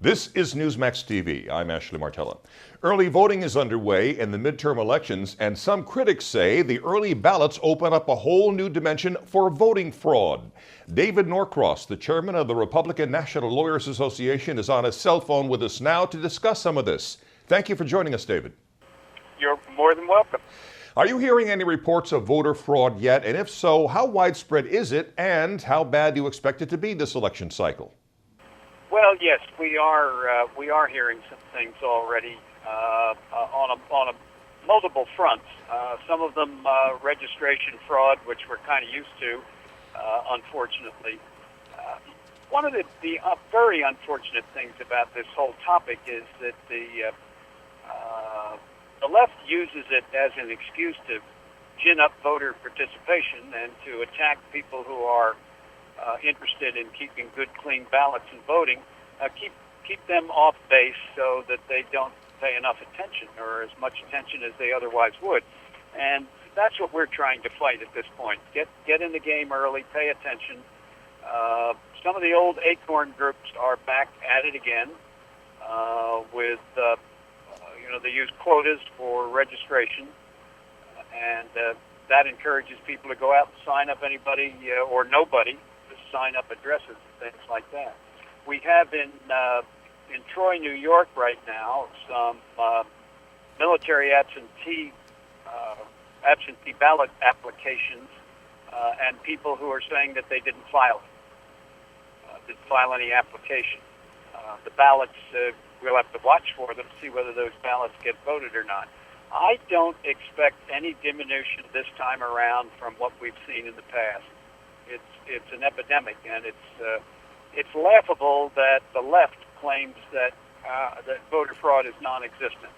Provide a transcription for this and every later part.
This is Newsmax TV. I'm Ashley Martella. Early voting is underway in the midterm elections, and some critics say the early ballots open up a whole new dimension for voting fraud. David Norcross, the chairman of the Republican National Lawyers Association, is on his cell phone with us now to discuss some of this. Thank you for joining us, David. You're more than welcome. Are you hearing any reports of voter fraud yet? And if so, how widespread is it, and how bad do you expect it to be this election cycle? Well, yes, we are hearing some things already on multiple fronts. Some of them registration fraud, which we're kind of used to, unfortunately. One of the very unfortunate things about this whole topic is that the left uses it as an excuse to gin up voter participation and to attack people who are interested in keeping good, clean ballots and voting, keep them off base so that they don't pay enough attention or as much attention as they otherwise would. And that's what we're trying to fight at this point. Get in the game early, pay attention. Some of the old ACORN groups are back at it again with, they use quotas for registration, and that encourages people to go out and sign up anybody or nobody, sign up addresses and things like that. We have in Troy, New York right now some military absentee ballot applications and people who are saying that they didn't file any application. The ballots, we'll have to watch for them, see whether those ballots get voted or not. I don't expect any diminution this time around from what we've seen in the past. It's an epidemic, and it's laughable that the left claims that voter fraud is non-existent.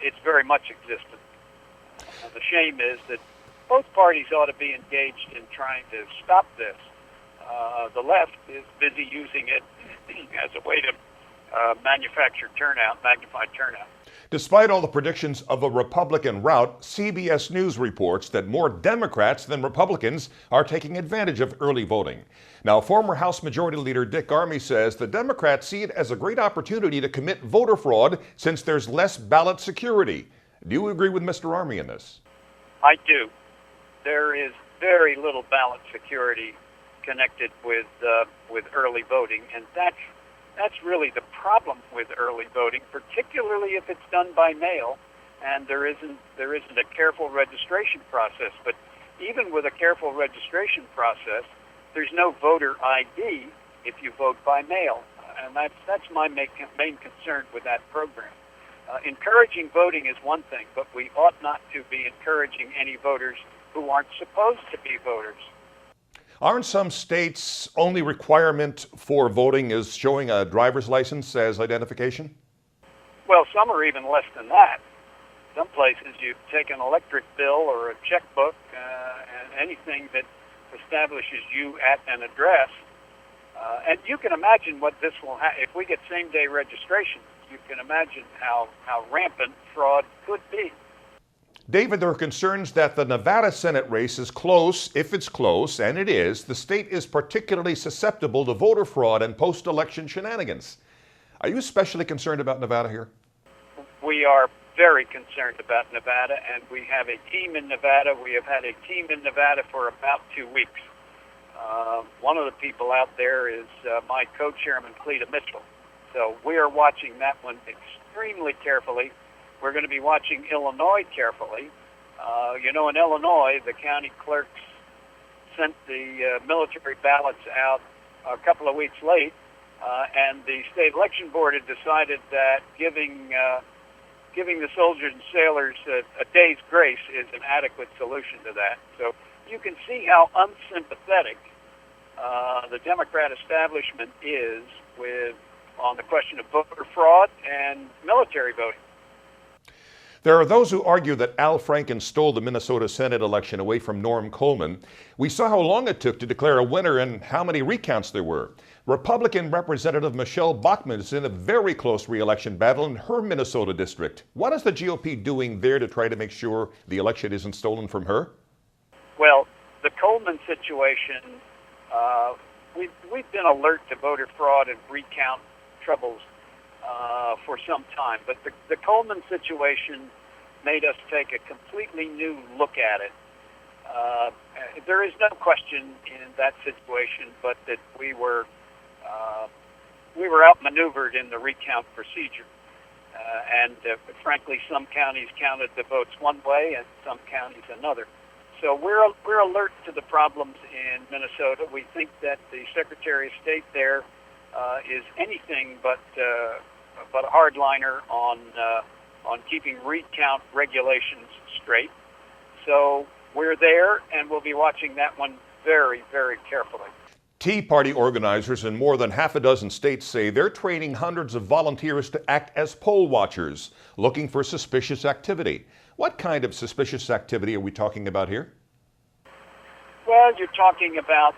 It's very much existent. The shame is that both parties ought to be engaged in trying to stop this. The left is busy using it as a way to magnified turnout. Despite all the predictions of a Republican rout, CBS News reports that more Democrats than Republicans are taking advantage of early voting. Now, former House Majority Leader Dick Armey says the Democrats see it as a great opportunity to commit voter fraud since there's less ballot security. Do you agree with Mr. Armey in this? I do. There is very little ballot security connected with early voting, and that's really the problem with early voting, particularly if it's done by mail and there isn't a careful registration process. But even with a careful registration process, there's no voter ID if you vote by mail, and that's my main concern with that program. Encouraging voting is one thing, but we ought not to be encouraging any voters who aren't supposed to be voters. Aren't some states' only requirement for voting is showing a driver's license as identification? Well, some are even less than that. Some places you take an electric bill or a checkbook and anything that establishes you at an address. And you can imagine what this will have. If we get same-day registration, you can imagine how rampant fraud could be. David, there are concerns that the Nevada Senate race is close. If it's close, and it is, the state is particularly susceptible to voter fraud and post-election shenanigans. Are you especially concerned about Nevada here? We are very concerned about Nevada, and we have a team in Nevada. We have had a team in Nevada for about 2 weeks. One of the people out there is my co-chairman, Cleta Mitchell. So we are watching that one extremely carefully. We're going to be watching Illinois carefully. In Illinois, the county clerks sent the military ballots out a couple of weeks late, and the state election board had decided that giving the soldiers and sailors a day's grace is an adequate solution to that. So you can see how unsympathetic the Democrat establishment is on the question of voter fraud and military voting. There are those who argue that Al Franken stole the Minnesota Senate election away from Norm Coleman. We saw how long it took to declare a winner and how many recounts there were. Republican Representative Michelle Bachmann is in a very close re-election battle in her Minnesota district. What is the GOP doing there to try to make sure the election isn't stolen from her? Well, the Coleman situation, we've been alert to voter fraud and recount troubles for some time. But the Coleman situation made us take a completely new look at it. There is no question in that situation, but that we were outmaneuvered in the recount procedure. And frankly, some counties counted the votes one way and some counties another. So we're alert to the problems in Minnesota. We think that the Secretary of State there is anything but a hardliner on keeping recount regulations straight. So we're there, and we'll be watching that one very, very carefully. Tea Party organizers in more than half a dozen states say they're training hundreds of volunteers to act as poll watchers, looking for suspicious activity. What kind of suspicious activity are we talking about here? Well, you're talking about,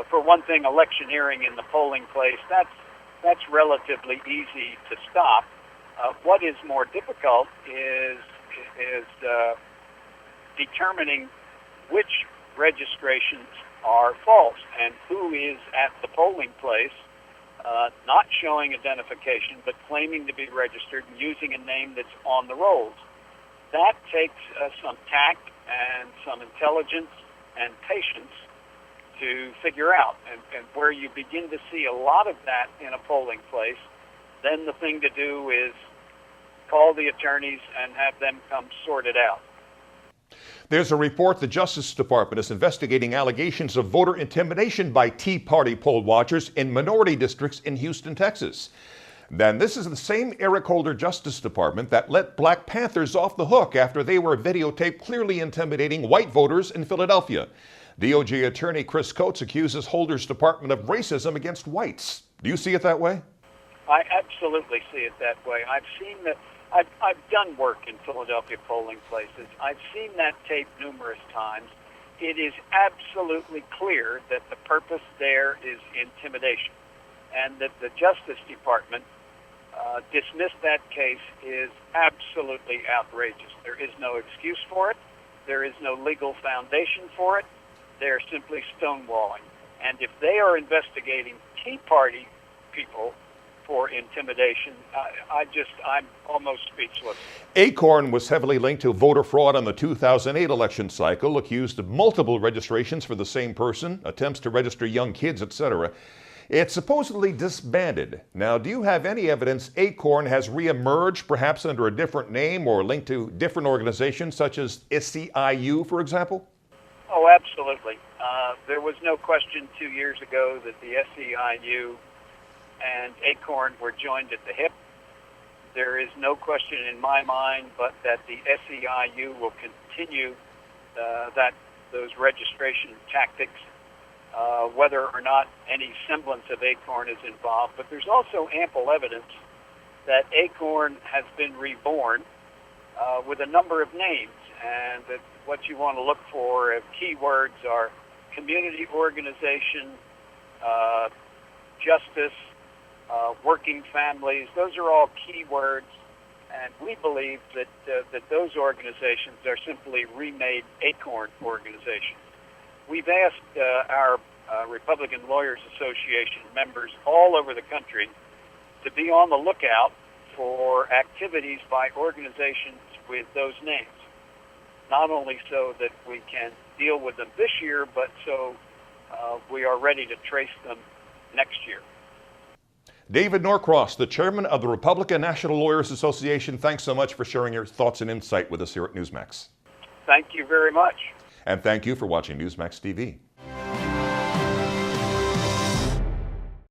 for one thing, electioneering in the polling place. That's relatively easy to stop. What is more difficult is determining which registrations are false and who is at the polling place not showing identification but claiming to be registered and using a name that's on the rolls. That takes some tact and some intelligence and patience to figure out. And where you begin to see a lot of that in a polling place, then the thing to do is call the attorneys and have them come sort it out. There's a report the Justice Department is investigating allegations of voter intimidation by Tea Party poll watchers in minority districts in Houston, Texas. Then this is the same Eric Holder Justice Department that let Black Panthers off the hook after they were videotaped clearly intimidating white voters in Philadelphia. DOJ attorney Chris Coates accuses Holder's department of racism against whites. Do you see it that way? I absolutely see it that way. I've seen that. I've done work in Philadelphia polling places. I've seen that tape numerous times. It is absolutely clear that the purpose there is intimidation, and that the Justice Department dismissed that case is absolutely outrageous. There is no excuse for it. There is no legal foundation for it. They're simply stonewalling. And if they are investigating Tea Party people for intimidation, I'm almost speechless. ACORN was heavily linked to voter fraud on the 2008 election cycle, accused of multiple registrations for the same person, attempts to register young kids, etc. It's supposedly disbanded. Now, do you have any evidence ACORN has reemerged, perhaps under a different name or linked to different organizations such as SEIU, for example? Oh, absolutely. There was no question 2 years ago that the SEIU and ACORN were joined at the hip. There is no question in my mind but that the SEIU will continue those registration tactics, whether or not any semblance of ACORN is involved. But there's also ample evidence that ACORN has been reborn with a number of names, and that what you want to look for of keywords are community organization, justice, working families. Those are all key words, and we believe that those organizations are simply remade ACORN organizations. We've asked our Republican Lawyers Association members all over the country to be on the lookout for activities by organizations with those names, not only so that we can deal with them this year, but so we are ready to trace them next year. David Norcross, the chairman of the Republican National Lawyers Association, thanks so much for sharing your thoughts and insight with us here at Newsmax. Thank you very much. And thank you for watching Newsmax TV.